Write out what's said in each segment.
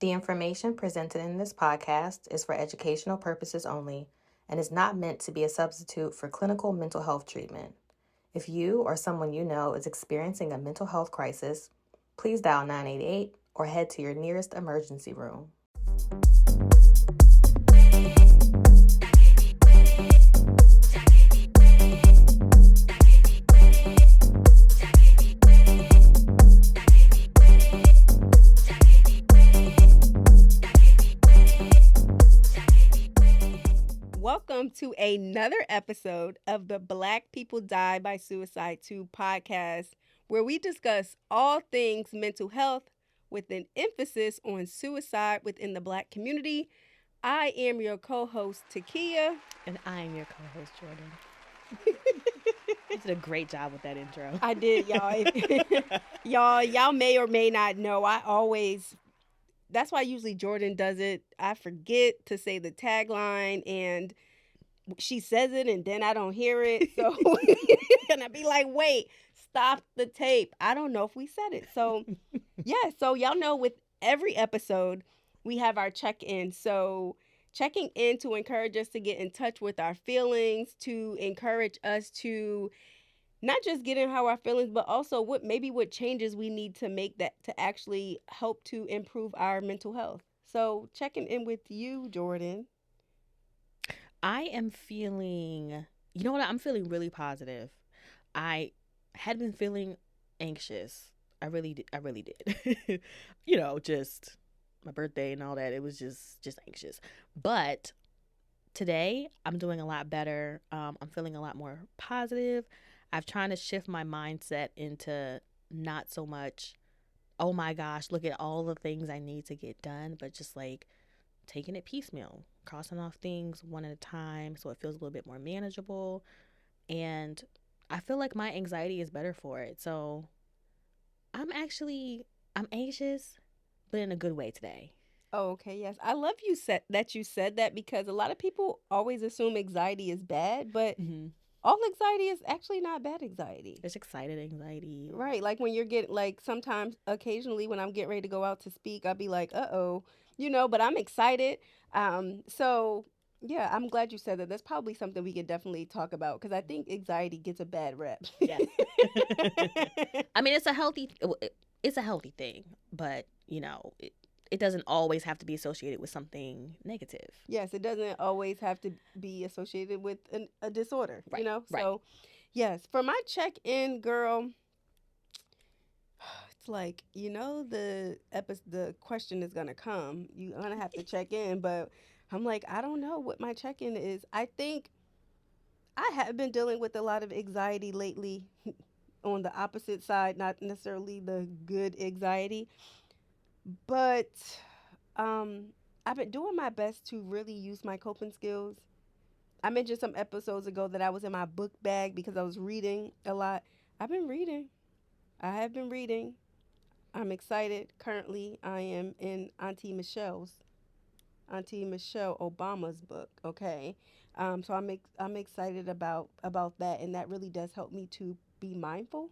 The information presented in this podcast is for educational purposes only and is not meant to be a substitute for clinical mental health treatment. If you or someone you know is experiencing a mental health crisis, please dial 988 or head to your nearest emergency room. Welcome to another episode of the Black People Die by Suicide 2 podcast, where we discuss all things mental health with an emphasis on suicide within the Black community. I am your co-host, T-Kea. And I am your co-host, Jordan. You did a great job with that intro. I did, y'all. y'all may or may not know, that's why usually Jordan does it. I forget to say the tagline and she says it and then I don't hear it. So, and I'd be like, wait, stop the tape. I don't know if we said it. So, yeah. So y'all know with every episode, we have our check-in. So checking in to encourage us to get in touch with our feelings, to encourage us to not just get in how our feelings, but also what changes we need to make that to actually help to improve our mental health. So checking in with you, Jordan. I am feeling, you know what? I'm feeling really positive. I had been feeling anxious. I really did. Just my birthday and all that. It was just anxious. But today I'm doing a lot better. I'm feeling a lot more positive. I've trying to shift my mindset into not so much, oh my gosh, look at all the things I need to get done, but just like taking it piecemeal, crossing off things one at a time so it feels a little bit more manageable. And I feel like my anxiety is better for it. So I'm anxious, but in a good way today. Oh, okay, yes. I love you said that because a lot of people always assume anxiety is bad, but all anxiety is actually not bad anxiety. There's excited anxiety. Right. Like when you're getting, like sometimes, occasionally when I'm getting ready to go out to speak, I'll be like, uh-oh, but I'm excited. So yeah, I'm glad you said that. That's probably something we could definitely talk about because I think anxiety gets a bad rep. Yes. I mean, it's a healthy thing, but it doesn't always have to be associated with something negative. Yes, it doesn't always have to be associated with a disorder, right, Right. So, yes, for my check-in, girl, it's like, the question is going to come. You're going to have to check in, but I'm like, I don't know what my check-in is. I think I have been dealing with a lot of anxiety lately on the opposite side, not necessarily the good anxiety. But I've been doing my best to really use my coping skills. I mentioned some episodes ago that I was in my book bag because I was reading a lot. I've been reading. I have been reading. I'm excited. Currently, I am in Auntie Michelle Obama's book. Okay, so I'm excited about that, and that really does help me to be mindful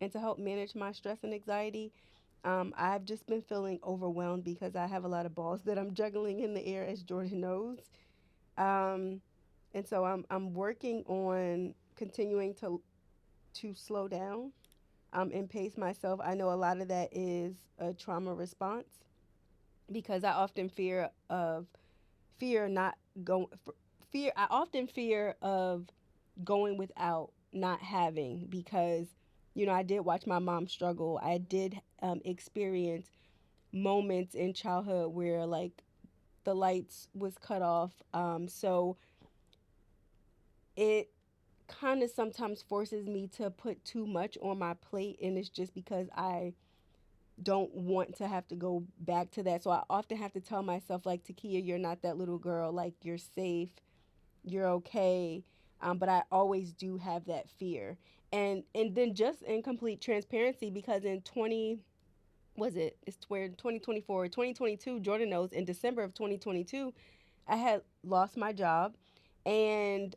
and to help manage my stress and anxiety. I've just been feeling overwhelmed because I have a lot of balls that I'm juggling in the air, as Jordan knows. And so I'm working on continuing to slow down and pace myself. I know a lot of that is a trauma response because I often fear not going fear. I often fear of going without, not having, because I did watch my mom struggle. I did experience moments in childhood where like the lights was cut off. So it kind of sometimes forces me to put too much on my plate, and it's just because I don't want to have to go back to that. So I often have to tell myself, like, T-Kea, you're not that little girl. Like, you're safe. You're okay. But I always do have that fear. And then just in complete transparency, because in 2024, 2022, Jordan knows, in December of 2022, I had lost my job, and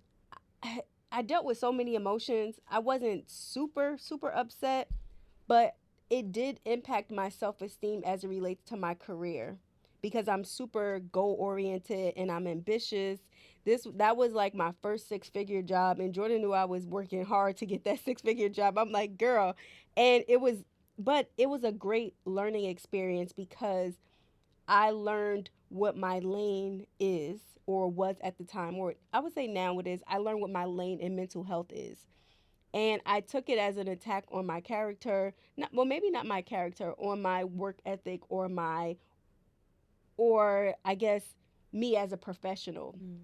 I dealt with so many emotions. I wasn't super, super upset, but it did impact my self-esteem as it relates to my career because I'm super goal oriented and I'm ambitious. That was like my first six-figure job, and Jordan knew I was working hard to get that six-figure job. I'm like, girl, and it was a great learning experience because I learned what my lane is or was at the time, or I would say now it is. I learned what my lane in mental health is. And I took it as an attack on my character. Not, well, maybe not my character, on my work ethic or I guess me as a professional. Mm.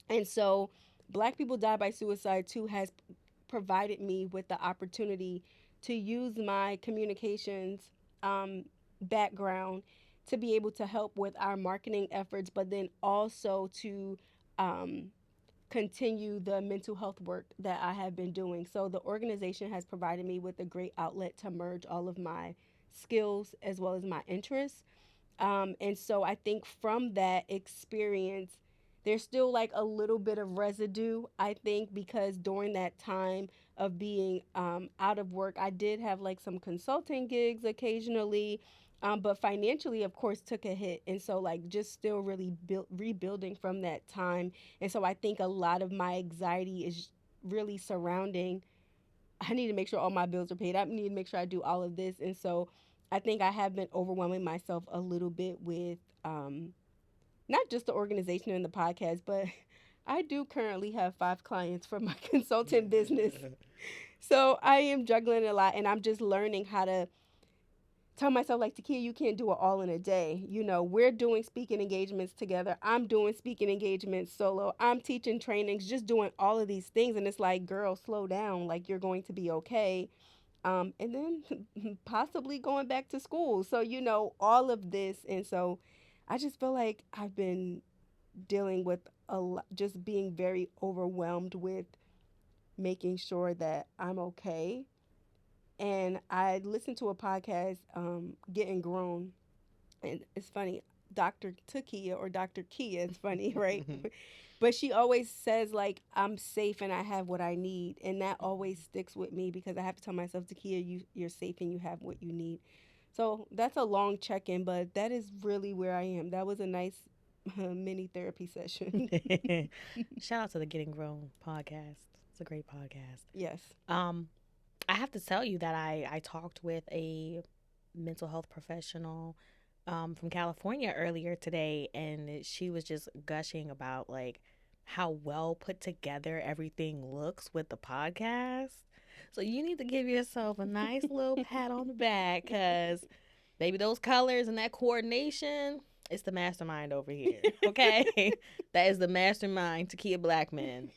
And so Black People Die by Suicide too has provided me with the opportunity to use my communications um, background to be able to help with our marketing efforts, but then also to um, continue the mental health work that I have been doing. So the organization has provided me with a great outlet to merge all of my skills as well as my interests. And so I think from that experience, there's still like a little bit of residue, I think, because during that time of being out of work, I did have like some consulting gigs occasionally. But financially, of course, took a hit. And so, like, just still really rebuilding from that time. And so, I think a lot of my anxiety is really surrounding I need to make sure all my bills are paid. I need to make sure I do all of this. And so I think I have been overwhelming myself a little bit with not just the organization and the podcast, but I do currently have 5 clients for my consulting business. So I am juggling a lot and I'm just learning how to tell myself like T-Kea, you can't do it all in a day. You know, we're doing speaking engagements together. I'm doing speaking engagements solo. I'm teaching trainings, just doing all of these things. And it's like, girl, slow down. Like you're going to be okay. And then possibly going back to school. So, you know, all of this. And so I just feel like I've been dealing with a lot, just being very overwhelmed with making sure that I'm okay. And I listened to a podcast, Getting Grown, and it's funny, Dr. T-Kea or Dr. Kia, it's funny, right? But she always says like I'm safe and I have what I need, and that always sticks with me because I have to tell myself, T-Kea, you're safe and you have what you need. So that's a long check-in, but that is really where I am. That was a nice mini therapy session. Shout out to the Getting Grown podcast. It's a great podcast. Yes. Um, I have to tell you that I talked with a mental health professional from California earlier today, and she was just gushing about like how well put together everything looks with the podcast. So you need to give yourself a nice little pat on the back because baby, those colors and that coordination, it's the mastermind over here. Okay. That is the mastermind, T-Kea Blackman.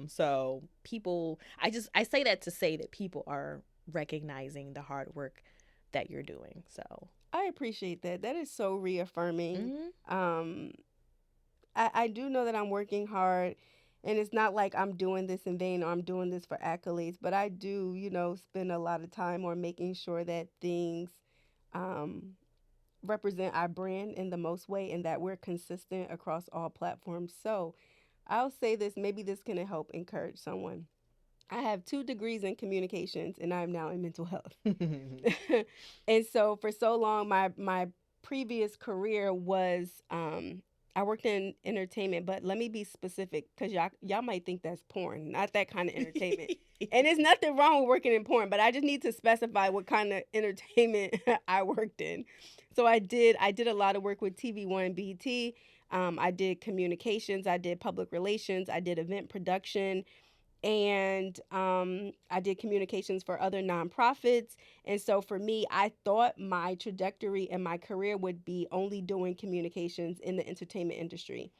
So people I say that to say that people are recognizing the hard work that you're doing. So I appreciate that. That is so reaffirming. mm-hmm. I do know that I'm working hard, and it's not like I'm doing this in vain or I'm doing this for accolades, but I do, you know, spend a lot of time on making sure that things um, represent our brand in the most way and that we're consistent across all platforms. So I'll say this, maybe this can help encourage someone. I have 2 degrees in communications and I'm now in mental health. And so for so long, my previous career was I worked in entertainment, but let me be specific because y'all might think that's porn, not that kind of entertainment. And there's nothing wrong with working in porn, but I just need to specify what kind of entertainment I worked in. So I did a lot of work with TV1 and BET. I did communications, I did public relations, I did event production, and I did communications for other nonprofits. And so for me, I thought my trajectory and my career would be only doing communications in the entertainment industry.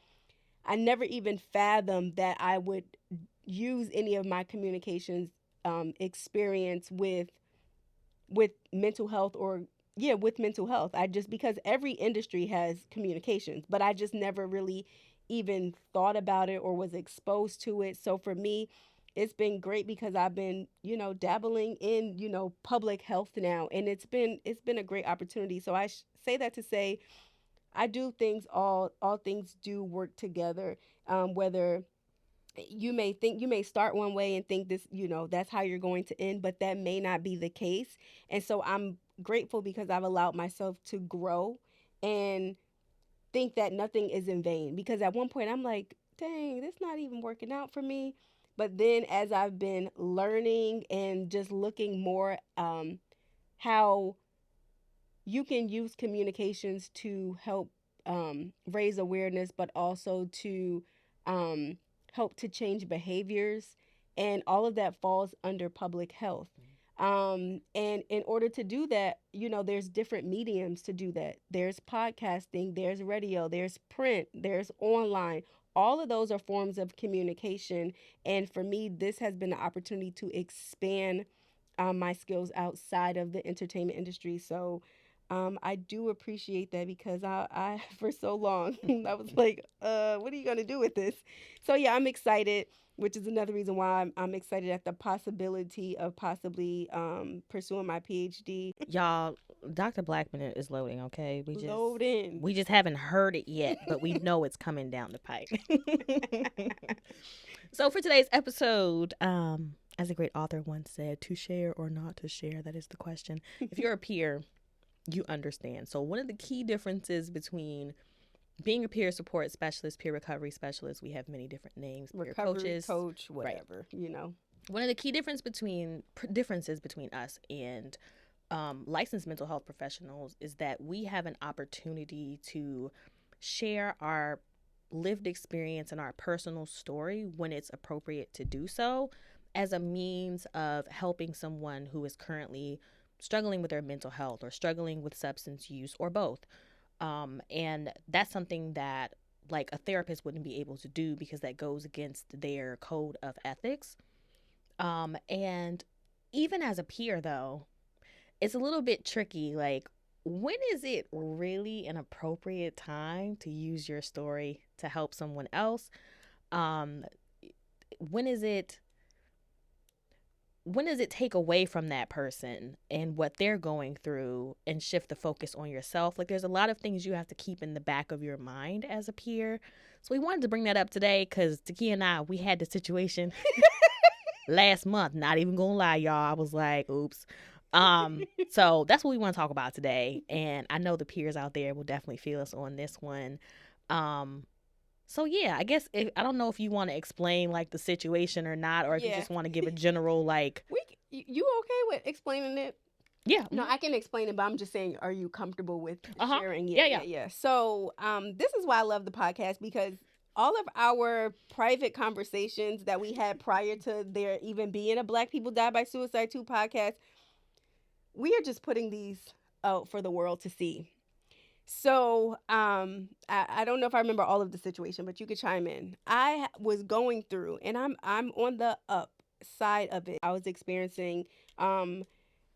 I never even fathomed that I would use any of my communications experience with mental health or yeah, with mental health. I just because every industry has communications, but I just never really even thought about it or was exposed to it. So for me, it's been great because I've been, you know, dabbling in, you know, public health now, and it's been a great opportunity. So I say that to say I do things all things do work together. Whether you may start one way and think this, you know, that's how you're going to end, but that may not be the case. And so I'm grateful because I've allowed myself to grow and think that nothing is in vain, because at one point I'm like, dang, this not even working out for me. But then as I've been learning and just looking more, how you can use communications to help raise awareness, but also to um, help to change behaviors. And all of that falls under public health. And in order to do that, there's different mediums to do that. There's podcasting, there's radio, there's print, there's online. All of those are forms of communication. And for me, this has been an opportunity to expand my skills outside of the entertainment industry. So I do appreciate that, because I for so long, I was like, what are you going to do with this? So yeah, I'm excited, which is another reason why I'm excited at the possibility of possibly pursuing my PhD. Y'all, Dr. Blackman is loading, okay? Loading. We just haven't heard it yet, but we know it's coming down the pipe. So for today's episode, as a great author once said, to share or not to share, that is the question. If you're a peer, you understand. So one of the key differences between being a peer support specialist, peer recovery specialist, we have many different names, peer coaches, coach, whatever, right. One of the key differences between us and licensed mental health professionals is that we have an opportunity to share our lived experience and our personal story when it's appropriate to do so, as a means of helping someone who is currently struggling with their mental health or struggling with substance use or both. And that's something that like a therapist wouldn't be able to do, because that goes against their code of ethics. And even as a peer, though, it's a little bit tricky. Like, when is it really an appropriate time to use your story to help someone else? When is it take away from that person and what they're going through and shift the focus on yourself? Like, there's a lot of things you have to keep in the back of your mind as a peer. So we wanted to bring that up today, because T-Kea and I, we had the situation last month. Not even gonna lie, y'all. I was like, oops. So that's what we want to talk about today. And I know the peers out there will definitely feel us on this one. So yeah, I guess I don't know if you want to explain like the situation or not, or if you just want to give a general like. You okay with explaining it? Yeah. No, I can explain it, but I'm just saying, are you comfortable with sharing? Yeah. So, this is why I love the podcast, because all of our private conversations that we had prior to there even being a Black People Die by Suicide 2 podcast, we are just putting these out for the world to see. So, I don't know if I remember all of the situation, but you could chime in. I was going through, and I'm on the up side of it. I was experiencing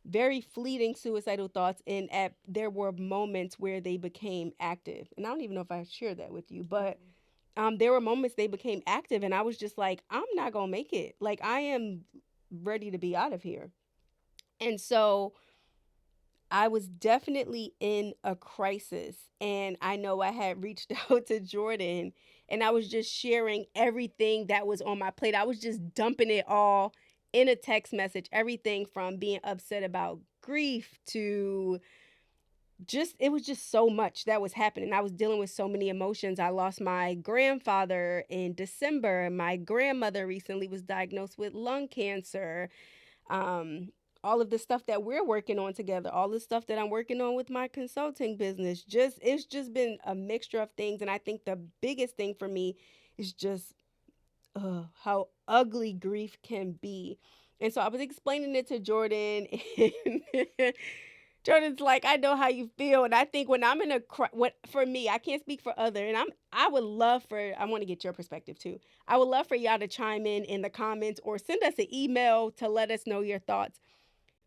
very fleeting suicidal thoughts, and there were moments where they became active. And I don't even know if I shared that with you, but there were moments they became active, and I was just like, I'm not gonna make it. Like, I am ready to be out of here. And so I was definitely in a crisis, and I know I had reached out to Jordan, and I was just sharing everything that was on my plate. I was just dumping it all in a text message, everything from being upset about grief to it was just so much that was happening. I was dealing with so many emotions. I lost my grandfather in December. My grandmother recently was diagnosed with lung cancer. All of the stuff that we're working on together, all the stuff that I'm working on with my consulting business, it's just been a mixture of things. And I think the biggest thing for me is just how ugly grief can be. And so I was explaining it to Jordan, and Jordan's like, I know how you feel. And I think when I'm in for me, I can't speak for other. And I want to get your perspective too. I would love for y'all to chime in the comments or send us an email to let us know your thoughts.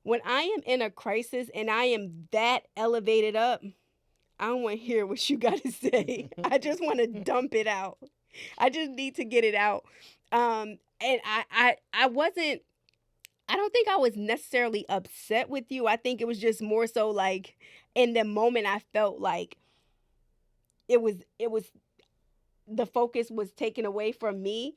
When I am in a crisis and I am that elevated up, I don't want to hear what you got to say. I just want to dump it out. I just need to get it out. And I don't think I was necessarily upset with you. I think it was just more so like in the moment I felt like it was the focus was taken away from me.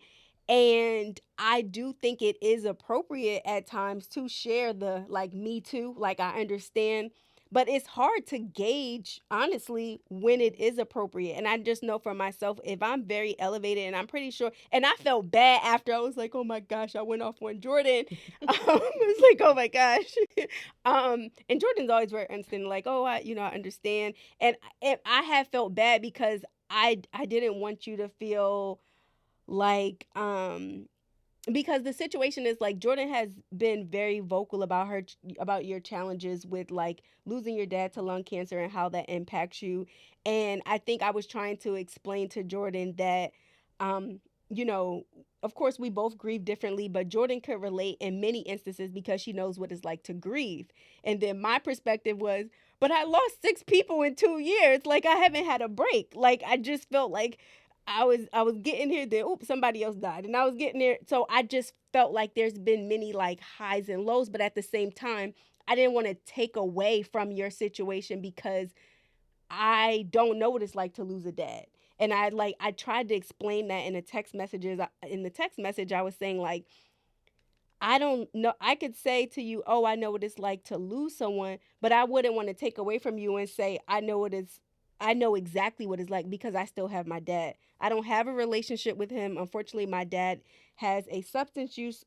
And I do think it is appropriate at times to share the like me too. Like, I understand, But it's hard to gauge, honestly, when it is appropriate. And I just know for myself, if I'm very elevated, and I'm pretty sure, and I felt bad after, I was like, oh my gosh, I went off on Jordan. I was like, oh my gosh. And Jordan's always very understanding, like, oh, I understand. And I have felt bad because I didn't want you to feel like because the situation is like Jordan has been very vocal about your challenges with like losing your dad to lung cancer and how that impacts you. And I think I was trying to explain to Jordan that um you know of course we both grieve differently, but Jordan could relate in many instances because she knows what it's like to grieve. And then my perspective was, but I lost 6 people in 2 years. Like I haven't had a break. Like I just felt like I was getting here, then oops, somebody else died, and I was getting there. So I just felt like there's been many like highs and lows, but at the same time, I didn't want to take away from your situation because I don't know what it's like to lose a dad. And I tried to explain that in the text messages. In the text message, I was saying like, I don't know. I could say to you, "Oh, I know what it's like to lose someone," but I wouldn't want to take away from you and say, I know exactly what it's like because I still have my dad. I don't have a relationship with him. Unfortunately, my dad has a substance use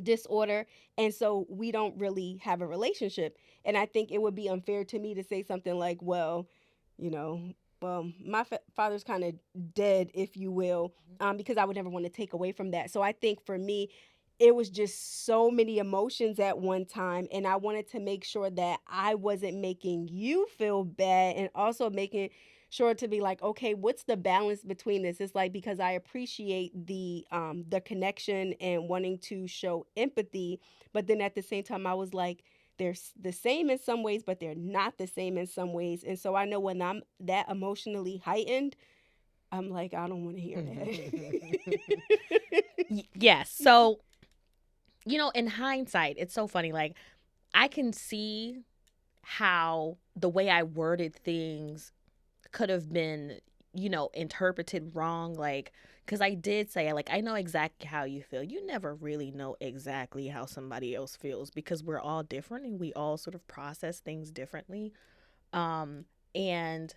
disorder, and so we don't really have a relationship. And I think it would be unfair to me to say something like, well, you know, my father's kind of dead, if you will, because I would never want to take away from that. So I think for me, it was just so many emotions at one time, and I wanted to make sure that I wasn't making you feel bad, and also making sure to be like, okay, what's the balance between this? It's like, because I appreciate the connection and wanting to show empathy, but then at the same time I was like, they're the same in some ways, but they're not the same in some ways. And so I know when I'm that emotionally heightened, I'm like, I don't want to hear that. Yes. So, in hindsight, it's so funny. Like, I can see how the way I worded things could have been, interpreted wrong. Like, because I did say, like, I know exactly how you feel. You never really know exactly how somebody else feels because we're all different and we all sort of process things differently. And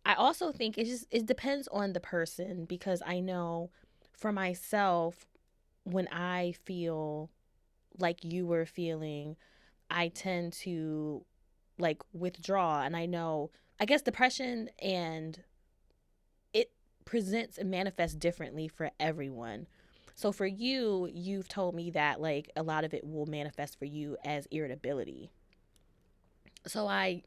I also think it depends on the person, because I know for myself, when I feel like you were feeling, I tend to like withdraw. And I know, I guess depression, and it presents and manifests differently for everyone. So for you, you've told me that like a lot of it will manifest for you as irritability. So I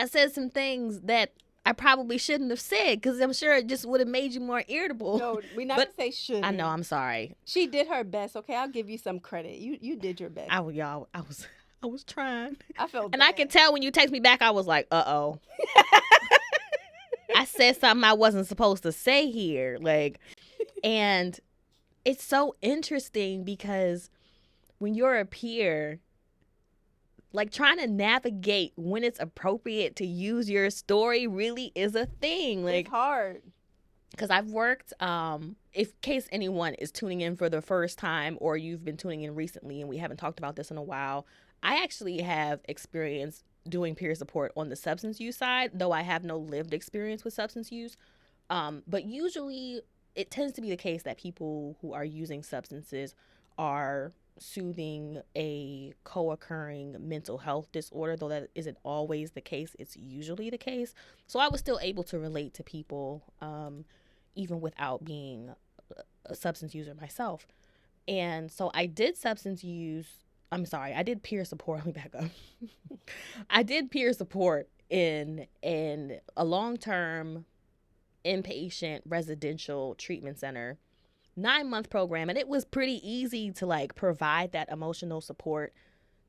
said some things that I probably shouldn't have said because I'm sure it just would have made you more irritable. No, we never say I shouldn't. know. I'm sorry. She did her best. Okay, I'll give you some credit. You did your best. I was trying. I felt And bad. I could tell when you text me back, I was like, uh-oh. I said something I wasn't supposed to say here. Like, and it's so interesting because when you're a peer, like trying to navigate when it's appropriate to use your story really is a thing. Like, it's hard. Because I've worked, if case anyone is tuning in for the first time or you've been tuning in recently and we haven't talked about this in a while, I actually have experience doing peer support on the substance use side, though I have no lived experience with substance use. But usually it tends to be the case that people who are using substances are soothing a co-occurring mental health disorder, though that isn't always the case. It's usually the case. So I was still able to relate to people, even without being a substance user myself. And so I did I did peer support. Let me back up. I did peer support in a long-term inpatient residential treatment center 9-month program, and it was pretty easy to like provide that emotional support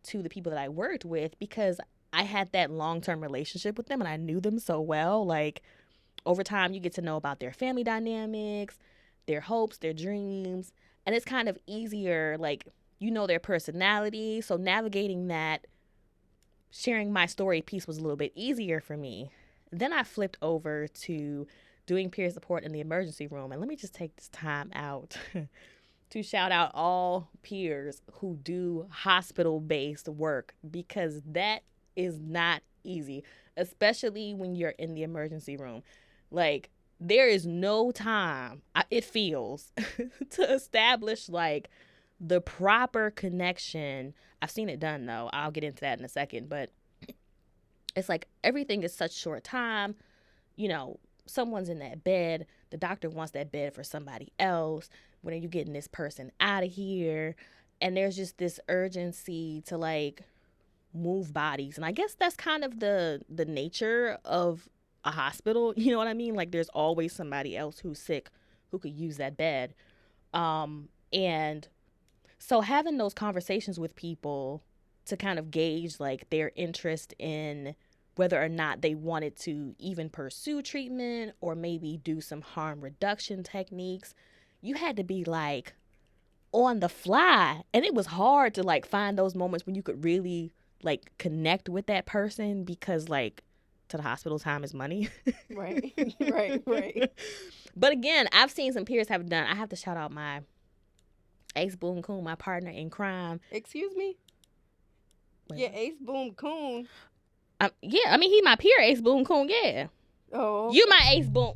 to the people that I worked with because I had that long-term relationship with them and I knew them so well. Like, over time you get to know about their family dynamics, their hopes, their dreams, and it's kind of easier, like, their personality. So navigating that, sharing my story piece was a little bit easier for me. Then I flipped over to doing peer support in the emergency room. And let me just take this time out to shout out all peers who do hospital-based work, because that is not easy, especially when you're in the emergency room. Like, there is no time, it feels, to establish like the proper connection. I've seen it done though. I'll get into that in a second, but it's like everything is such short time. You know, someone's in that bed. The doctor wants that bed for somebody else. When are you getting this person out of here? And there's just this urgency to like move bodies. And I guess that's kind of the nature of a hospital. You know what I mean? Like there's always somebody else who's sick who could use that bed. And so having those conversations with people to kind of gauge like their interest in whether or not they wanted to even pursue treatment or maybe do some harm reduction techniques, you had to be like on the fly. And it was hard to like find those moments when you could really like connect with that person, because like to the hospital, time is money. Right. Right. But again, I've seen some peers have done. I have to shout out my Ace Boom Coon, my partner in crime. Excuse me? Wait, yeah, what? Ace Boom Coon. Yeah, I mean, he my peer, Ace Boom Coon, yeah. Oh. You my Ace Boom.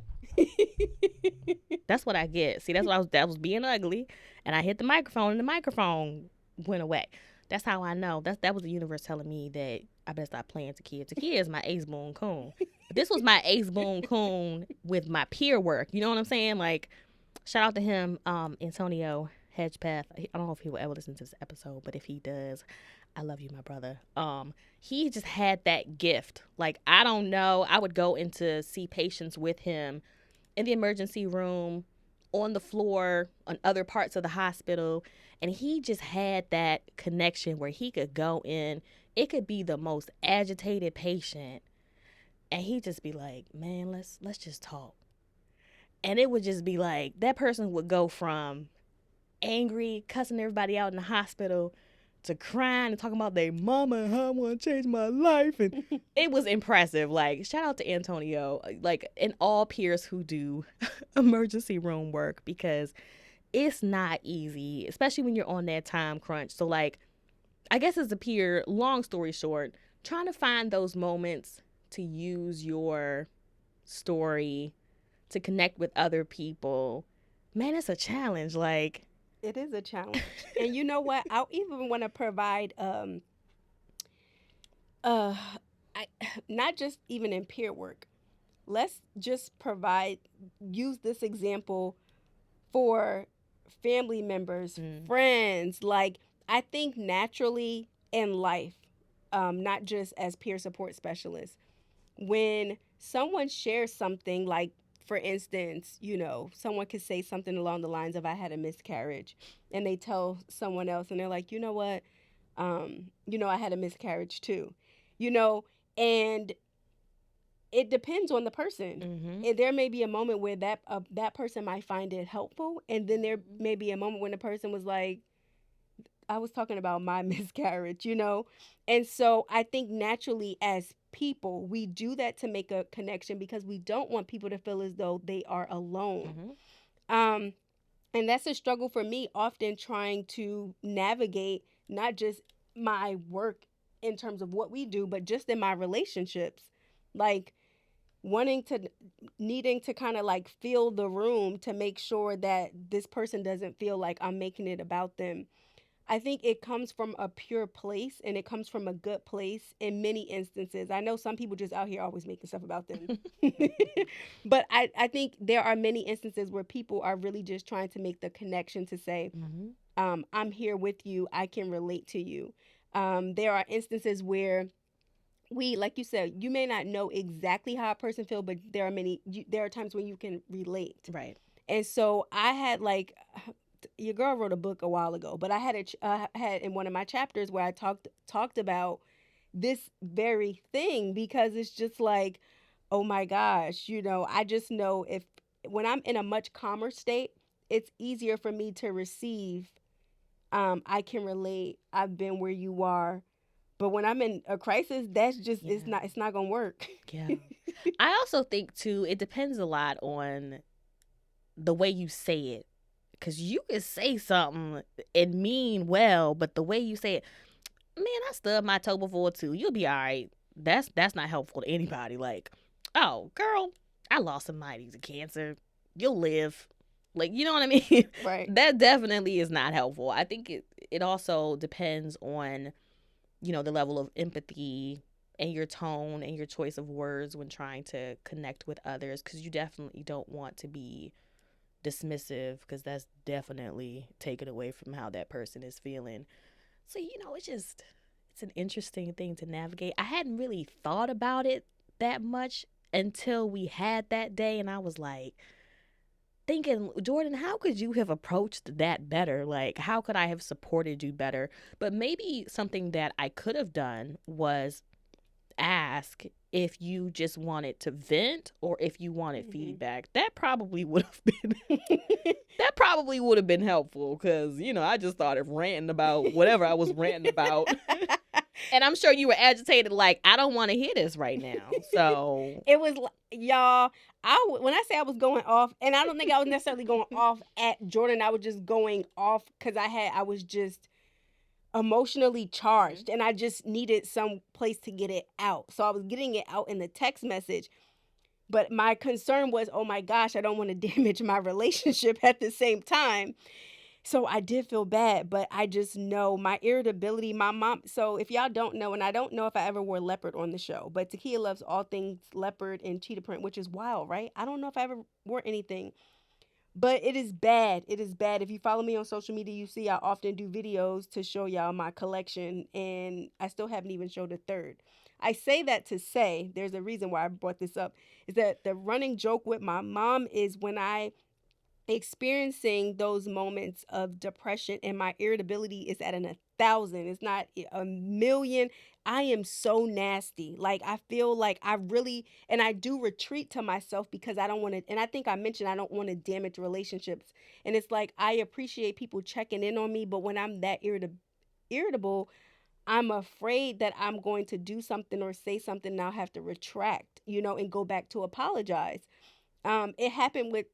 That's what I get. See, that was being ugly, and I hit the microphone, and the microphone went away. That's how I know. That was the universe telling me that I better stop playing T-Kea. T-Kea is my Ace Boom Coon. But this was my Ace Boom Coon with my peer work. You know what I'm saying? Like, shout out to him, Antonio Hedgepeth. I don't know if he will ever listen to this episode, but if he does, I love you, my brother. He just had that gift. Like, I don't know. I would go in to see patients with him in the emergency room, on the floor, on other parts of the hospital. And he just had that connection where he could go in. It could be the most agitated patient. And he'd just be like, man, let's just talk. And it would just be like, that person would go from angry, cussing everybody out in the hospital, to crying and talking about their mama and how I want to change my life. And it was impressive. Like, shout out to Antonio, like, and all peers who do emergency room work, because it's not easy, especially when you're on that time crunch. So, like, I guess as a peer, long story short, trying to find those moments to use your story to connect with other people, man, it's a challenge. Like, it is a challenge. And you know what? I even want to provide not just even in peer work. Let's just use this example for family members, friends. Like, I think naturally in life, not just as peer support specialists, when someone shares something, like, for instance, you know, someone could say something along the lines of, I had a miscarriage, and they tell someone else and they're like, you know what, I had a miscarriage too, and it depends on the person. mm-hmm. And there may be a moment where that person might find it helpful, and then there may be a moment when the person was like, I was talking about my miscarriage, And so I think naturally as people, we do that to make a connection because we don't want people to feel as though they are alone. Mm-hmm. And that's a struggle for me, often trying to navigate not just my work in terms of what we do, but just in my relationships. Like, needing to kind of like fill the room to make sure that this person doesn't feel like I'm making it about them. I think it comes from a pure place, and it comes from a good place in many instances. I know some people just out here always making stuff about them. But I think there are many instances where people are really just trying to make the connection to say, I'm here with you. I can relate to you. There are instances where like you said, you may not know exactly how a person feels, but there are times when you can relate. Right. And so I had your girl wrote a book a while ago, but I had in one of my chapters where I talked about this very thing, because it's just like, oh my gosh, I just know when I'm in a much calmer state, it's easier for me to receive. I can relate. I've been where you are. But when I'm in a crisis, that's just, it's not going to work. Yeah. I also think too, it depends a lot on the way you say it. Because you can say something and mean well, but the way you say it, man, I stubbed my toe before too. You'll be all right. That's not helpful to anybody. Like, oh, girl, I lost somebody to cancer. You'll live. Like, you know what I mean? Right. That definitely is not helpful. I think it also depends on, the level of empathy and your tone and your choice of words when trying to connect with others, because you definitely don't want to be dismissive, because that's definitely taken away from how that person is feeling. So, it's an interesting thing to navigate. I hadn't really thought about it that much until we had that day, and I was like thinking, Jordan, how could you have approached that better? Like, how could I have supported you better? But maybe something that I could have done was ask if you just wanted to vent or if you wanted feedback. That probably would have been helpful, because I just started ranting about whatever I was ranting about. And I'm sure you were agitated, like, I don't want to hear this right now. So it was, y'all, when I say I was going off, and I don't think I was necessarily going off at Jordan, I was just going off because I was just emotionally charged, and I just needed some place to get it out. So I was getting it out in the text message. But my concern was, oh my gosh, I don't want to damage my relationship at the same time. So I did feel bad, but I just know my irritability, my mom. So if y'all don't know, and I don't know if I ever wore leopard on the show, but T-Kea loves all things leopard and cheetah print, which is wild, right? I don't know if I ever wore anything, but it is bad. It is bad. If you follow me on social media, you see I often do videos to show y'all my collection, and I still haven't even showed a third. I say that to say, there's a reason why I brought this up, is that the running joke with my mom is when I experiencing those moments of depression and my irritability is at 1,000, it's not 1,000,000. I am so nasty. Like, I feel like I really, and I do retreat to myself because I don't want to, and I think I mentioned I don't want to damage relationships. And it's like, I appreciate people checking in on me, but when I'm that irritable, I'm afraid that I'm going to do something or say something and I'll have to retract, and go back to apologize. It happened with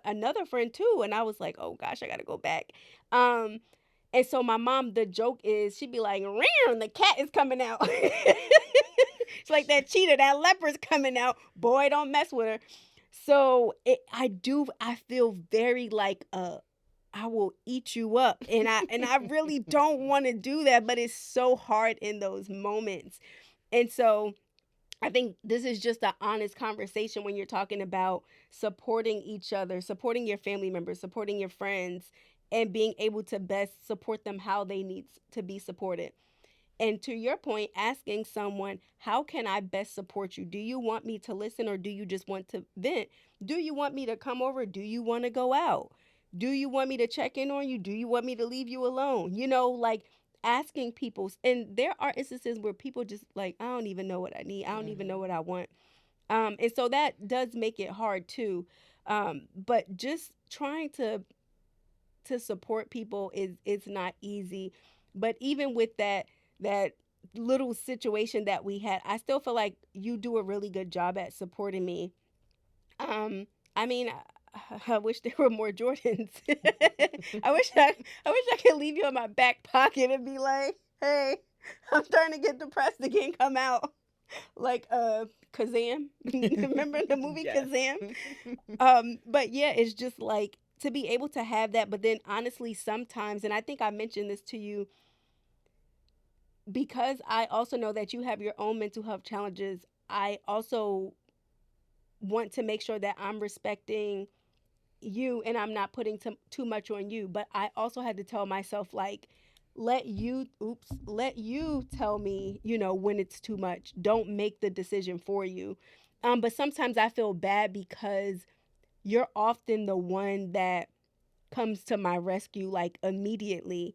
another friend too, and I was like, oh gosh, I gotta go back. And so my mom, the joke is, she'd be like, "Rear, the cat is coming out." It's like that cheetah, that leopard's coming out. Boy, don't mess with her. So I feel very like I will eat you up, and I really don't want to do that, but it's so hard in those moments. And so I think this is just an honest conversation when you're talking about supporting each other, supporting your family members, supporting your friends, and being able to best support them how they need to be supported. And to your point, asking someone, how can I best support you? Do you want me to listen, or do you just want to vent? Do you want me to come over? Do you want to go out? Do you want me to check in on you? Do you want me to leave you alone? Like asking people. And there are instances where people just like, I don't even know what I need. I don't even know what I want. And so that does make it hard too. But just trying to support people is not easy. But even with that little situation that we had, I still feel like you do a really good job at supporting me. I mean, I wish there were more Jordans. I wish I could leave you in my back pocket and be like, "Hey, I'm starting to get depressed again. Come out." Like Kazam. Remember the movie Kazam? But yeah, it's just like to be able to have that, but then honestly sometimes, and I think I mentioned this to you, because I also know that you have your own mental health challenges, I also want to make sure that I'm respecting you and I'm not putting too much on you. But I also had to tell myself, like, let you tell me, when it's too much. Don't make the decision for you. But sometimes I feel bad because you're often the one that comes to my rescue, like, immediately.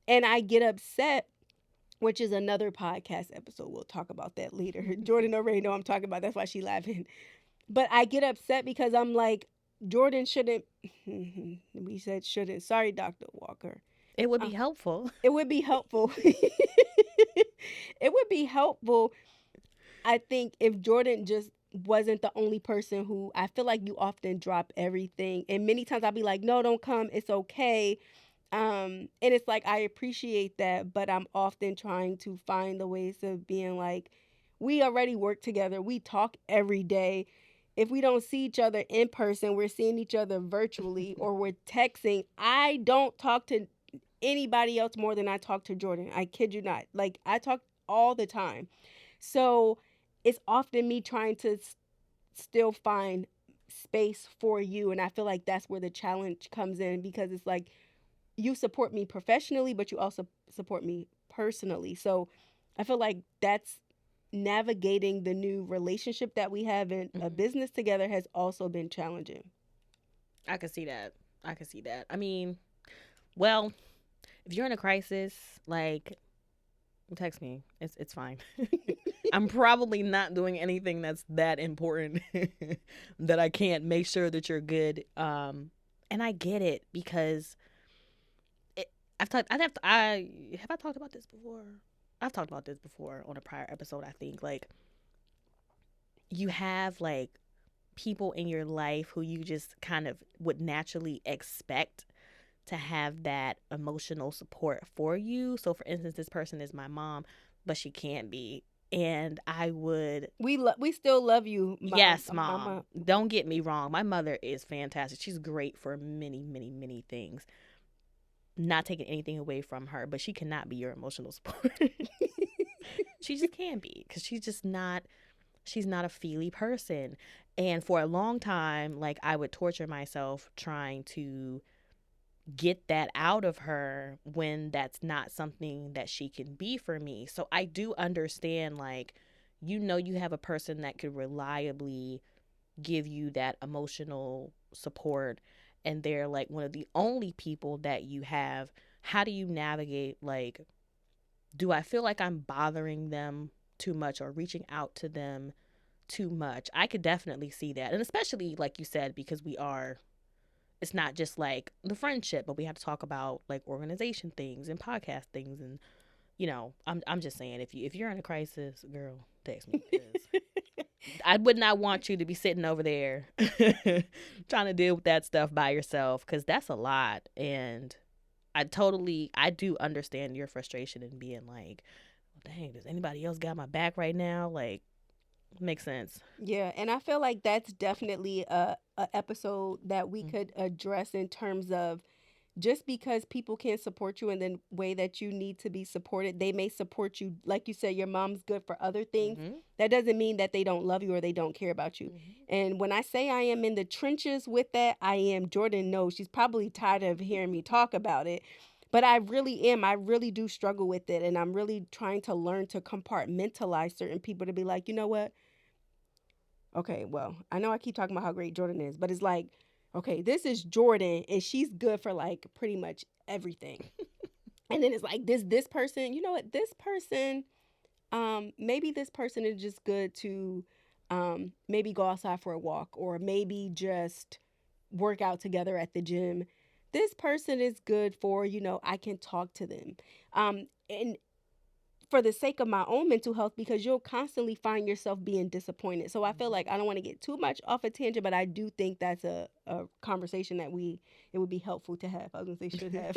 And I get upset, which is another podcast episode. We'll talk about that later. Jordan already know I'm talking about. That's why she laughing. But I get upset because I'm like, Jordan shouldn't. We said shouldn't. Sorry, Dr. Walker. it would be helpful. It would be helpful. It would be helpful, I think, if Jordan just wasn't the only person who, I feel like you often drop everything. And many times I'll be like, no, don't come. It's okay. And it's like, I appreciate that, but I'm often trying to find the ways of being like, we already work together. We talk every day. If we don't see each other in person, we're seeing each other virtually or we're texting. I don't talk to anybody else more than I talk to Jordan. I kid you not. Like, I talk all the time. So it's often me trying to still find space for you. And I feel like that's where the challenge comes in, because it's like, you support me professionally, but you also support me personally. So I feel like that's navigating the new relationship that we have in a business together has also been challenging. I can see that. I can see that. I mean, well, if you're in a crisis, like, text me. It's fine. I'm probably not doing anything that's that important that I can't make sure that you're good. And I get it, because have I talked about this before? I've talked about this before on a prior episode, I think. Like, you have like people in your life who you just kind of would naturally expect to have that emotional support for you. So for instance, this person is my mom, but she can't be. And I would we still love you, Mom. Yes, Mom. Don't get me wrong. My mother is fantastic. She's great for many, many, many things. Not taking anything away from her, but she cannot be your emotional support. She just can't be, because she's not a feely person. And for a long time, like, I would torture myself trying to get that out of her when that's not something that she can be for me. So I do understand, like, you have a person that could reliably give you that emotional support, and they're like one of the only people that you have. How do you navigate, like, do I feel like I'm bothering them too much or reaching out to them too much? I could definitely see that. And especially, like you said, because it's not just like the friendship, but we have to talk about like organization things and podcast things. And, I'm just saying, if you're in a crisis, girl, text me. I would not want you to be sitting over there trying to deal with that stuff by yourself, because that's a lot. And I do understand your frustration in being like, well, dang, does anybody else got my back right now? Like, makes sense. Yeah, and I feel like that's definitely a episode that we could address in terms of, just because people can't support you in the way that you need to be supported, they may support you. Like you said, your mom's good for other things. That doesn't mean that they don't love you or they don't care about you. And when I say I am in the trenches with that, I am. Jordan knows. She's probably tired of hearing me talk about it. But I really am. I really do struggle with it. And I'm really trying to learn to compartmentalize certain people, to be like, you know what? Okay, well, I know I keep talking about how great Jordan is, but it's like, okay, this is Jordan, and she's good for like pretty much everything. And then it's like this person, you know what? This person, maybe this person is just good to maybe go outside for a walk, or maybe just work out together at the gym. This person is good for, I can talk to them. And for the sake of my own mental health, because you'll constantly find yourself being disappointed. So I feel like I don't want to get too much off a tangent, but I do think that's a conversation that it would be helpful to have. I was gonna say should have.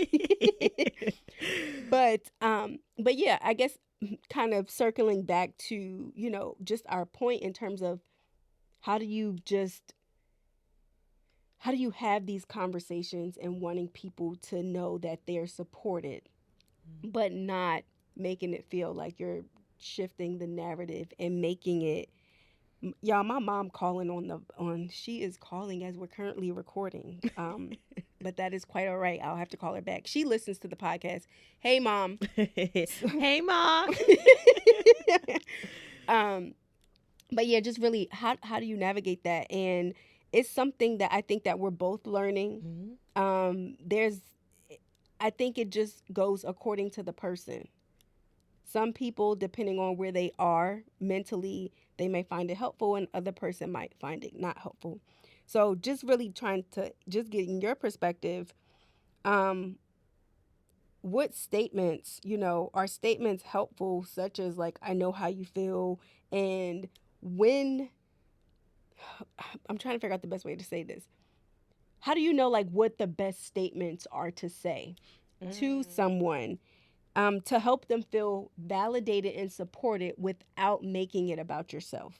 But yeah, I guess kind of circling back to, just our point in terms of how do you have these conversations and wanting people to know that they're supported, but not making it feel like you're shifting the narrative and making it. Y'all, my mom calling she is calling as we're currently recording. But that is quite all right. I'll have to call her back. She listens to the podcast. Hey, Mom. Hey, Mom. But yeah, just really, how do you navigate that? And it's something that I think that we're both learning. I think it just goes according to the person. Some people, depending on where they are mentally, they may find it helpful, and other person might find it not helpful. So just really trying to just getting your perspective. What statements, are statements helpful, such as like, I know how you feel, and when I'm trying to figure out the best way to say this. How do you know like what the best statements are to say to someone to help them feel validated and supported without making it about yourself?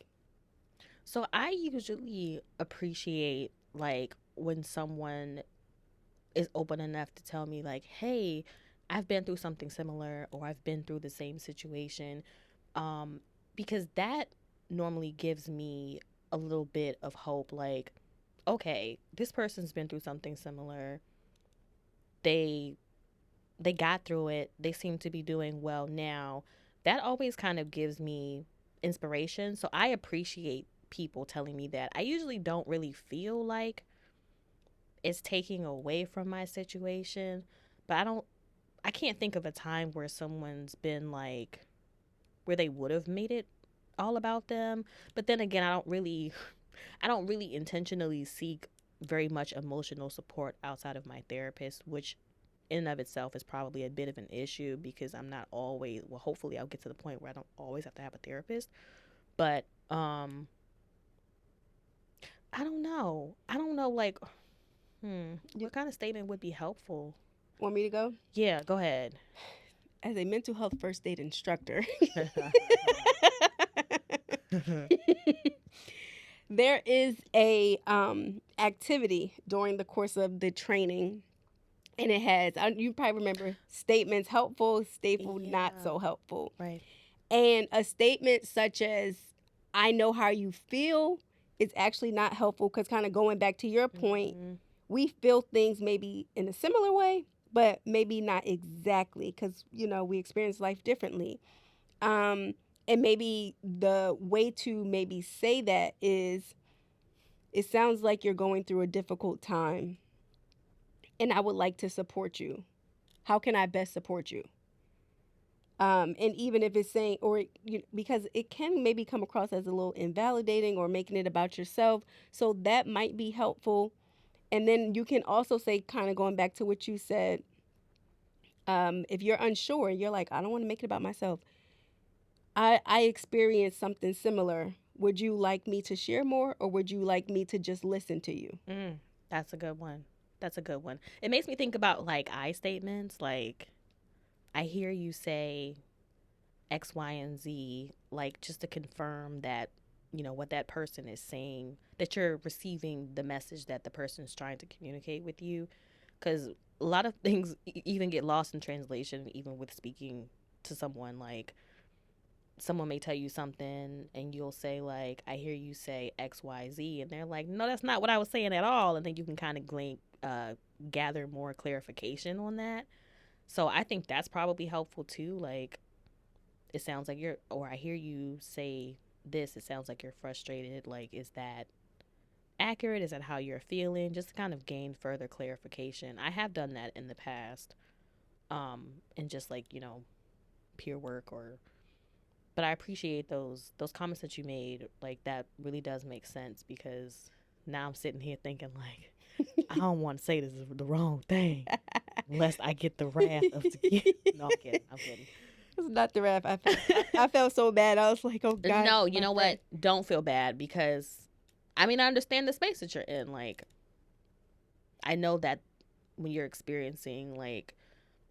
So I usually appreciate like when someone is open enough to tell me like, "Hey, I've been through something similar or I've been through the same situation." Um because that normally gives me a little bit of hope like, okay, this person's been through something similar. They they got through it. They seem to be doing well now. That always kind of gives me inspiration. So I appreciate people telling me that. I usually don't really feel like it's taking away from my situation, but I can't think of a time where someone's been like where they would have made it all about them. But then again, I don't really intentionally seek very much emotional support outside of my therapist, which in and of itself is probably a bit of an issue because I'm not always, well, hopefully I'll get to the point where I don't always have to have a therapist. But I don't know. I don't know like what kind of statement would be helpful? Want me to go? Yeah, go ahead. As a mental health first aid instructor, there is a activity during the course of the training, and it has you probably remember statements helpful, statement not so helpful. Right. And a statement such as "I know how you feel" is actually not helpful because kind of going back to your point, we feel things maybe in a similar way, but maybe not exactly because we experience life differently. And maybe the way to maybe say that is, it sounds like you're going through a difficult time and I would like to support you. How can I best support you? And even if it's saying, because it can maybe come across as a little invalidating or making it about yourself. So that might be helpful. And then you can also say, kind of going back to what you said, if you're unsure, you're like, I don't want to make it about myself. I experienced something similar. Would you like me to share more or would you like me to just listen to you? That's a good one. That's a good one. It makes me think about like I statements. Like, I hear you say X, Y, and Z, like just to confirm that, what that person is saying, that you're receiving the message that the person's trying to communicate with you. Because a lot of things even get lost in translation, even with speaking to someone. Like, someone may tell you something and you'll say like, I hear you say XYZ, and they're like, no, that's not what I was saying at all. And then you can kind of gather more clarification on that. So I think that's probably helpful too. Like, it sounds like or I hear you say this, it sounds like you're frustrated. Like, is that accurate? Is that how you're feeling? Just to kind of gain further clarification. I have done that in the past, and just like, peer work or, but I appreciate those comments that you made. Like, that really does make sense because now I'm sitting here thinking like, I don't want to say this is the wrong thing lest I get the wrath of the kid. No, I'm kidding. I'm kidding. It's not the rap. I felt so bad. I was like, oh God. No, you know what? Don't feel bad because, I mean, I understand the space that you're in. Like, I know that when you're experiencing like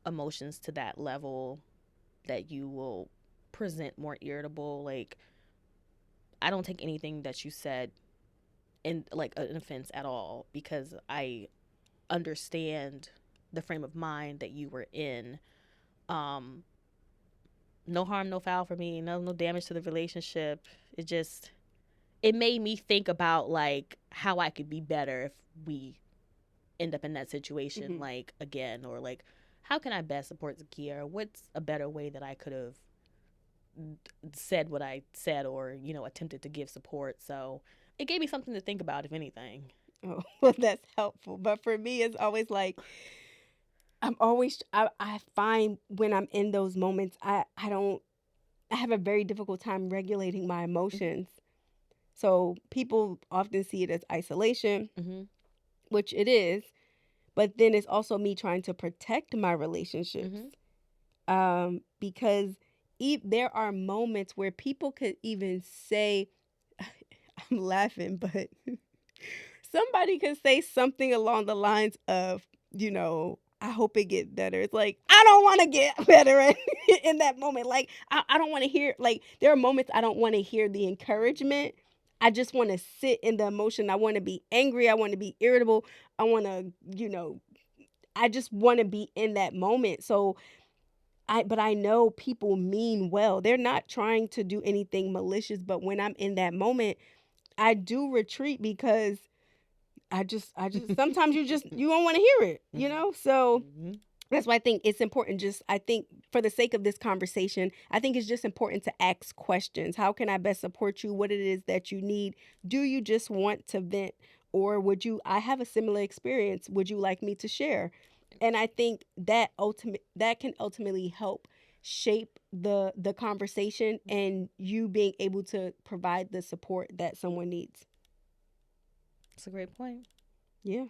emotions to that level, that you will present more irritable. Like, I don't take anything that you said in like an offense at all because I understand the frame of mind that you were in. No harm, no foul for me. No damage to the relationship. It made me think about like how I could be better if we end up in that situation, like again, or like how can I best support Zakia, or what's a better way that I could have said what I said, or attempted to give support. So it gave me something to think about, if anything. Oh, well, that's helpful. But for me, it's always like I find when I'm in those moments, I have a very difficult time regulating my emotions. So people often see it as isolation, which it is, but then it's also me trying to protect my relationships. Because there are moments where people could even say, I'm laughing, but somebody could say something along the lines of, I hope it get better. It's like, I don't want to get better in that moment. Like, I don't want to hear, like, there are moments I don't want to hear the encouragement. I just want to sit in the emotion. I want to be angry. I want to be irritable. I want to, I just want to be in that moment. So but I know people mean well. They're not trying to do anything malicious, but when I'm in that moment, I do retreat because I just sometimes you don't want to hear it, So Mm-hmm. that's why I think it's important. I think for the sake of this conversation, I think it's just important to ask questions. How can I best support you? What it is that you need? Do you just want to vent? Or I have a similar experience. Would you like me to share? And I think that can ultimately help shape the conversation and you being able to provide the support that someone needs. That's a great point. Yeah.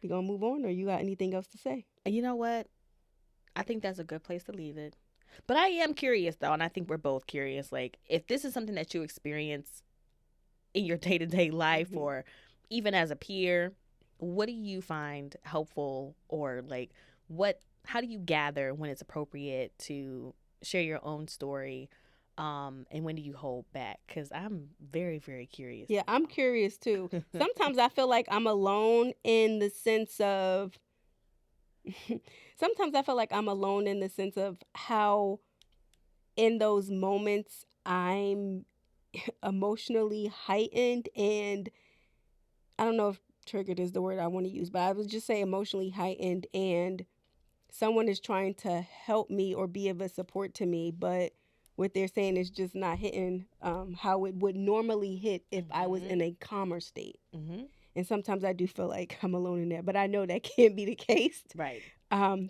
We gonna move on, or you got anything else to say? And you know what? I think that's a good place to leave it. But I am curious though, and I think we're both curious. Like, if this is something that you experience in your day to day life, Mhm. or even as a peer, what do you find helpful, or like, how do you gather when it's appropriate to share your own story? And when do you hold back? Because I'm very, very curious. Yeah, I'm curious too. Sometimes I feel like I'm alone in the sense of sometimes I feel like I'm alone in the sense of how in those moments I'm emotionally heightened, and I don't know if triggered is the word I want to use, but I would just say emotionally heightened, and someone is trying to help me or be of a support to me, but what they're saying is just not hitting how it would normally hit if I was in a calmer state. Mm-hmm. And sometimes I do feel like I'm alone in that, but I know that can't be the case. Right.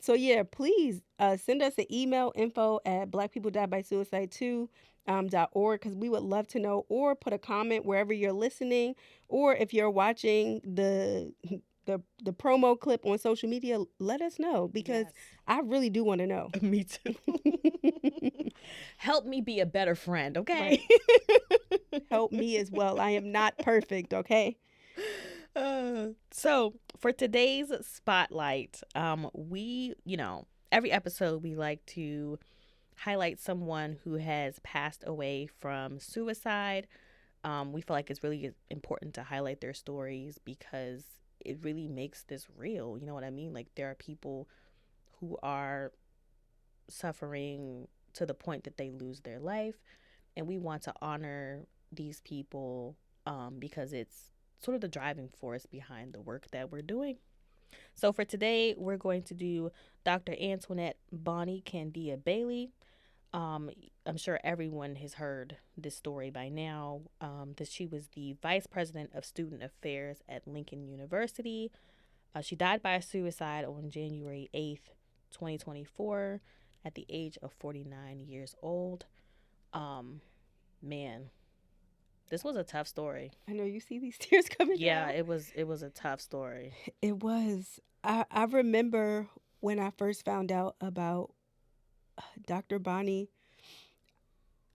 So yeah, please send us an email, info@blackpeoplediedbysuicide2 .org, because we would love to know, or put a comment wherever you're listening, or if you're watching the promo clip on social media, let us know, because Yes. I really do want to know. Me too. Help me be a better friend, okay? Help me as well. I am not perfect, okay? So for today's spotlight, every episode we like to highlight someone who has passed away from suicide. We feel like it's really important to highlight their stories because it really makes this real. You know what I mean? Like, there are people who are suffering to the point that they lose their life, and we want to honor these people because it's sort of the driving force behind the work that we're doing. So for today, we're going to do Dr. Antoinette Bonnie Candia-Bailey. I'm sure everyone has heard this story by now, that she was the vice president of student affairs at Lincoln University. She died by suicide on January 8th, 2024, at the age of 49 years old. Man, this was a tough story. I know you see these tears coming Yeah, down. it was a tough story. It was. I remember when I first found out about Dr. Bonnie,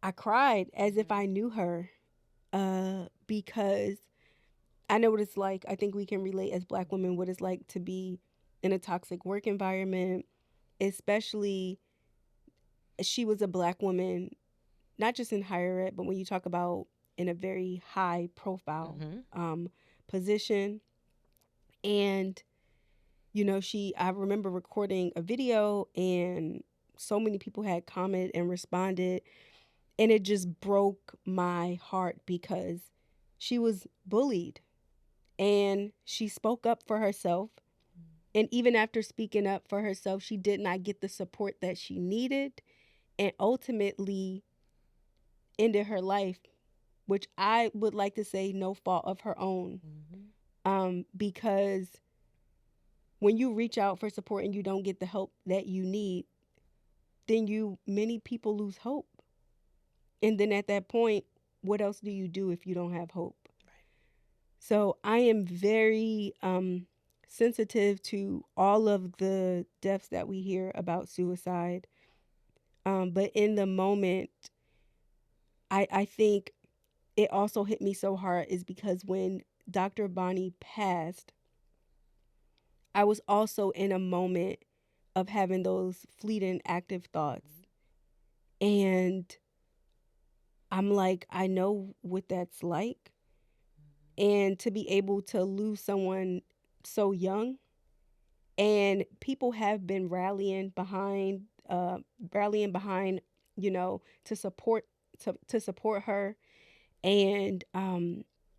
I cried as if I knew her, because I know what it's like. I think we can relate as Black women what it's like to be in a toxic work environment, especially she was a Black woman, not just in higher ed, but when you talk about in a very high profile position. And, I remember recording a video, and so many people had commented and responded, and it just broke my heart because she was bullied and she spoke up for herself. And even after speaking up for herself, she did not get the support that she needed, and ultimately ended her life, which I would like to say no fault of her own. Because when you reach out for support and you don't get the help that you need, then many people lose hope. And then at that point, what else do you do if you don't have hope? Right. So I am very sensitive to all of the deaths that we hear about suicide. But in the moment, I think it also hit me so hard is because when Dr. Bonnie passed, I was also in a moment of having those fleeting active thoughts. And I'm like, I know what that's like. And to be able to lose someone so young, and people have been rallying behind, to support to support her. And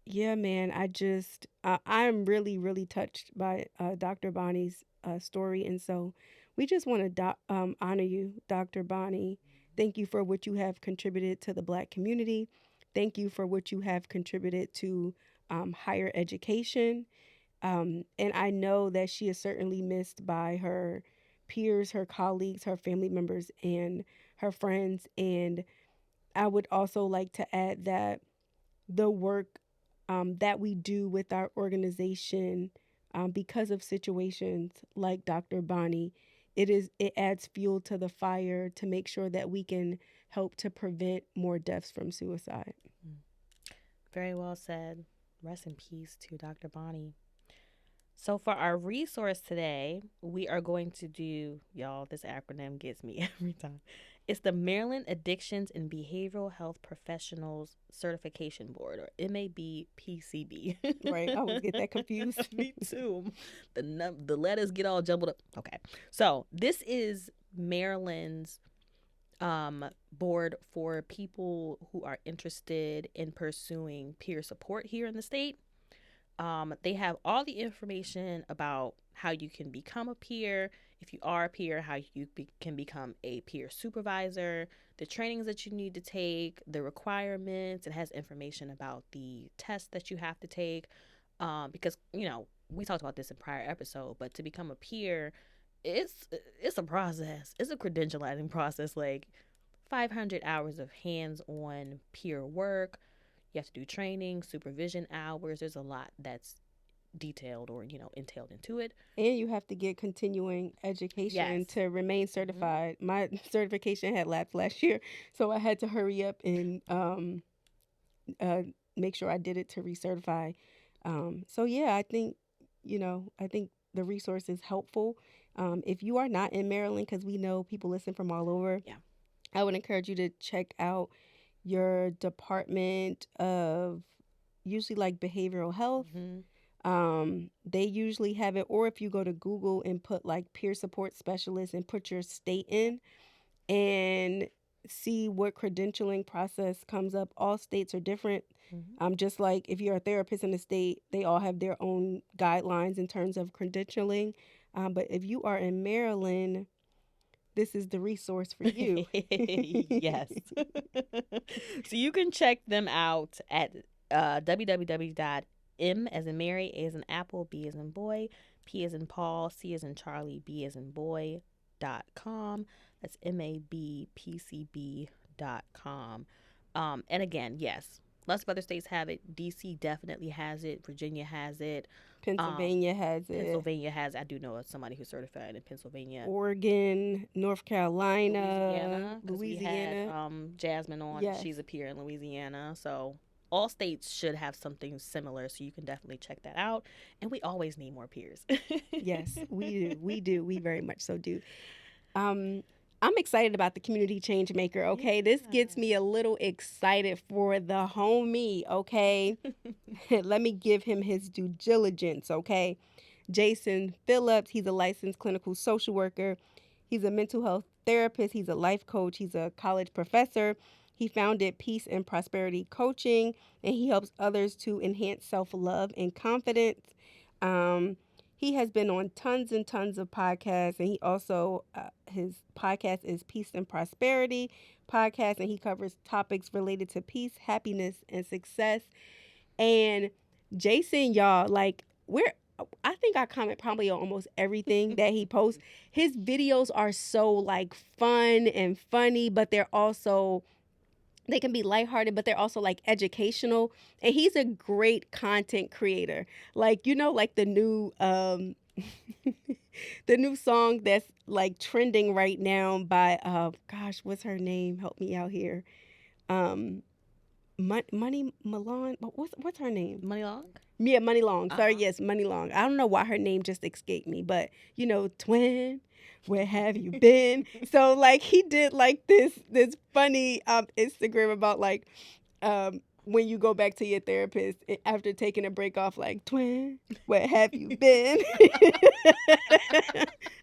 yeah, man, I'm really really touched by Dr. Bonnie's story. And so we just want to honor you, Dr. Bonnie. Thank you for what you have contributed to the Black community. Thank you for what you have contributed to higher education. And I know that she is certainly missed by her peers, her colleagues, her family members, and her friends. And I would also like to add that the work that we do with our organization, because of situations like Dr. Bonnie, it adds fuel to the fire to make sure that we can help to prevent more deaths from suicide. Very well said. Rest in peace to Dr. Bonnie. So for our resource today, we are going to do, y'all, this acronym gets me every time. It's the Maryland Addictions and Behavioral Health Professionals Certification Board, or MABPCB. Right, I always get that confused. Me too. The letters get all jumbled up. Okay, so this is Maryland's board for people who are interested in pursuing peer support here in the state. They have all the information about how you can become a peer, if you are a peer, how you can become a peer supervisor, the trainings that you need to take, the requirements. It has information about the tests that you have to take, because, we talked about this in prior episode, but to become a peer, it's a process. It's a credentializing process, like 500 hours of hands-on peer work. You have to do training, supervision hours. There's a lot that's detailed or, entailed into it. And you have to get continuing education to remain certified. Mm-hmm. My certification had lapsed last year, so I had to hurry up and make sure I did it to recertify. So yeah, I think the resource is helpful. If you are not in Maryland, because we know people listen from all over, I would encourage you to check out your department of usually like behavioral health. Mm-hmm. They usually have it, or if you go to Google and put like peer support specialist and put your state in and see what credentialing process comes up. All states are different. Mm-hmm. Just like if you're a therapist in the state, they all have their own guidelines in terms of credentialing. But if you are in Maryland, this is the resource for you. Yes. So you can check them out at www.m as in Mary, A as in Apple, B as in boy, P as in Paul, C as in Charlie, B as in boy.com. That's MABPCB.com. And again, yes, lots of other states have it. DC definitely has it. Virginia has it. Pennsylvania has it. Pennsylvania has. I do know somebody who's certified in Pennsylvania. Oregon, North Carolina, Louisiana. We had Jasmine on. Yes. She's a peer in Louisiana. So all states should have something similar. So you can definitely check that out. And we always need more peers. Yes, we do. We do. We very much so do. I'm excited about the community Changemaker, okay? Yeah. This gets me a little excited for the homie, okay? Let me give him his due diligence, okay? Jason Phillips, he's a licensed clinical social worker. He's a mental health therapist. He's a life coach. He's a college professor. He founded Peace and Prosperity Coaching, and he helps others to enhance self-love and confidence. He has been on tons and tons of podcasts, and he also, his podcast is Peace and Prosperity Podcast, and he covers topics related to peace, happiness, and success. And Jason, y'all, like, I think I comment probably on almost everything that he posts. His videos are so, like, fun and funny, but they can be lighthearted, but they're also like educational. And he's a great content creator. Like, like the new the new song that's like trending right now by what's her name? Help me out here. Money Malone. What's her name? Money Long? Yeah, Money Long. Sorry, Uh-huh. yes, Money Long. I don't know why her name just escaped me, but twin, where have you been? So like he did like this funny Instagram about like when you go back to your therapist after taking a break off, like twin, where have you been?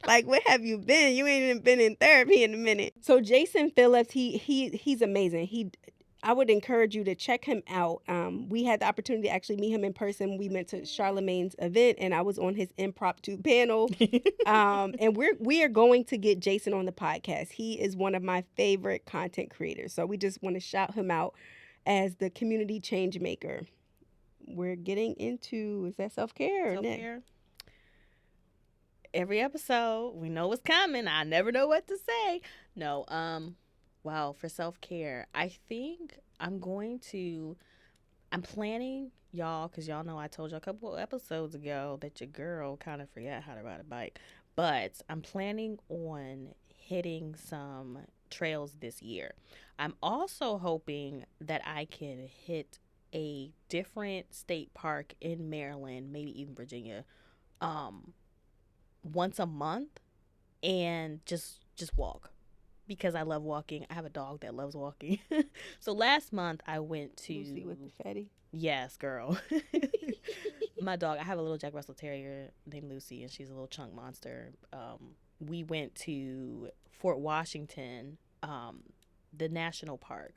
Like where have you been? You ain't even been in therapy in a minute. So Jason Phillips, he's amazing. I would encourage you to check him out. We had the opportunity to actually meet him in person. We went to Charlemagne's event, and I was on his impromptu panel. And we are going to get Jason on the podcast. He is one of my favorite content creators. So we just want to shout him out as the community change maker. We're getting into, is that self-care or Nick? Self-care. Every episode, we know what's coming. I never know what to say. No, well, for self-care, I think I'm planning, y'all, because y'all know I told you a couple of episodes ago that your girl kind of forgot how to ride a bike. But I'm planning on hitting some trails this year. I'm also hoping that I can hit a different state park in Maryland, maybe even Virginia, um, once a month and just walk because I love walking. I have a dog that loves walking. So last month I went to Lucy with the fatty. Yes, girl. My dog, I have a little Jack Russell Terrier named Lucy, and she's a little chunk monster. We went to Fort Washington, the national park,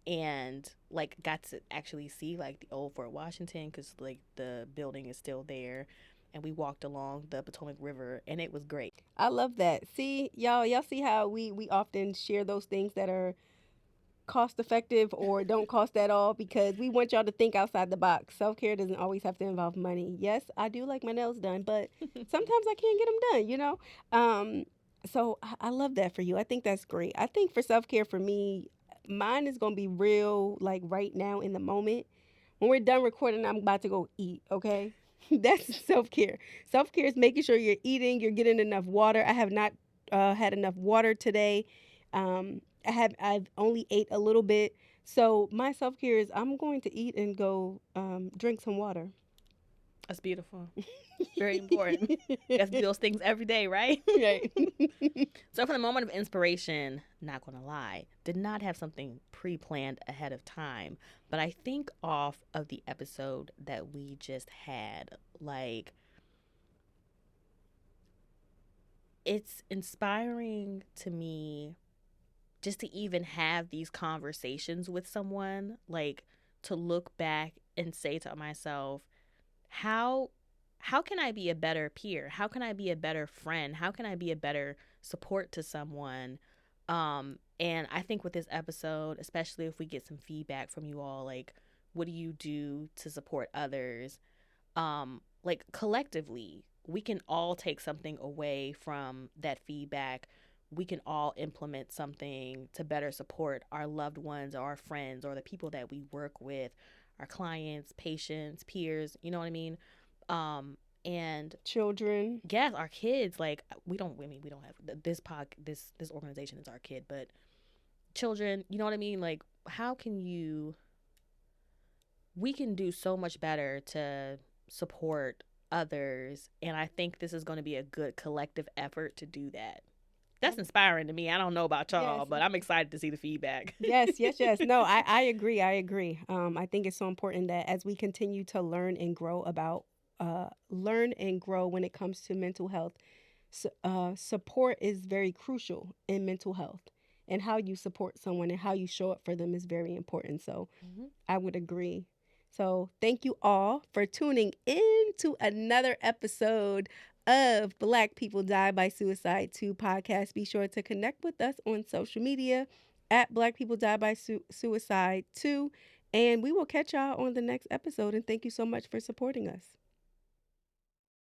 and like got to actually see like the old Fort Washington because like the building is still there, and we walked along the Potomac River, and it was great. I love that. See, y'all see how we often share those things that are cost effective or don't cost at all because we want y'all to think outside the box. Self-care doesn't always have to involve money. Yes, I do like my nails done, but sometimes I can't get them done. So I love that for you. I think that's great. I think for self-care for me, mine is going to be real like right now in the moment. When we're done recording, I'm about to go eat, okay? That's self-care. Self-care is making sure you're eating, you're getting enough water. I have not had enough water today. I've only ate a little bit. So my self care is I'm going to eat and go drink some water. That's beautiful. Very important. You have to do those things every day, right? Right. So for the moment of inspiration, not gonna lie, did not have something pre-planned ahead of time, but I think off of the episode that we just had, like it's inspiring to me just to even have these conversations with someone, like to look back and say to myself, how how can I be a better peer? How can I be a better friend? How can I be a better support to someone? And I think with this episode, especially if we get some feedback from you all, like what do you do to support others? Like collectively, we can all take something away from that feedback. We can all implement something to better support our loved ones or our friends or the people that we work with, our clients, patients, peers, you know what I mean? And Children. yes, our kids, like we don't have this organization is our kid, but children, you know what I mean? Like how can you we can do so much better to support others, and I think this is going to be a good collective effort to do that. That's inspiring to me. I don't know about y'all, Yes. but I'm excited to see the feedback. Yes. No, I agree. I agree. I think it's so important that as we continue to learn and grow when it comes to mental health, support is very crucial in mental health. And how you support someone and how you show up for them is very important. So Mhm. I would agree. So thank you all for tuning in to another episode of Black People Die by Suicide 2 podcast. Be sure to connect with us on social media at Black People Die by Suicide 2. And we will catch y'all on the next episode. And thank you so much for supporting us.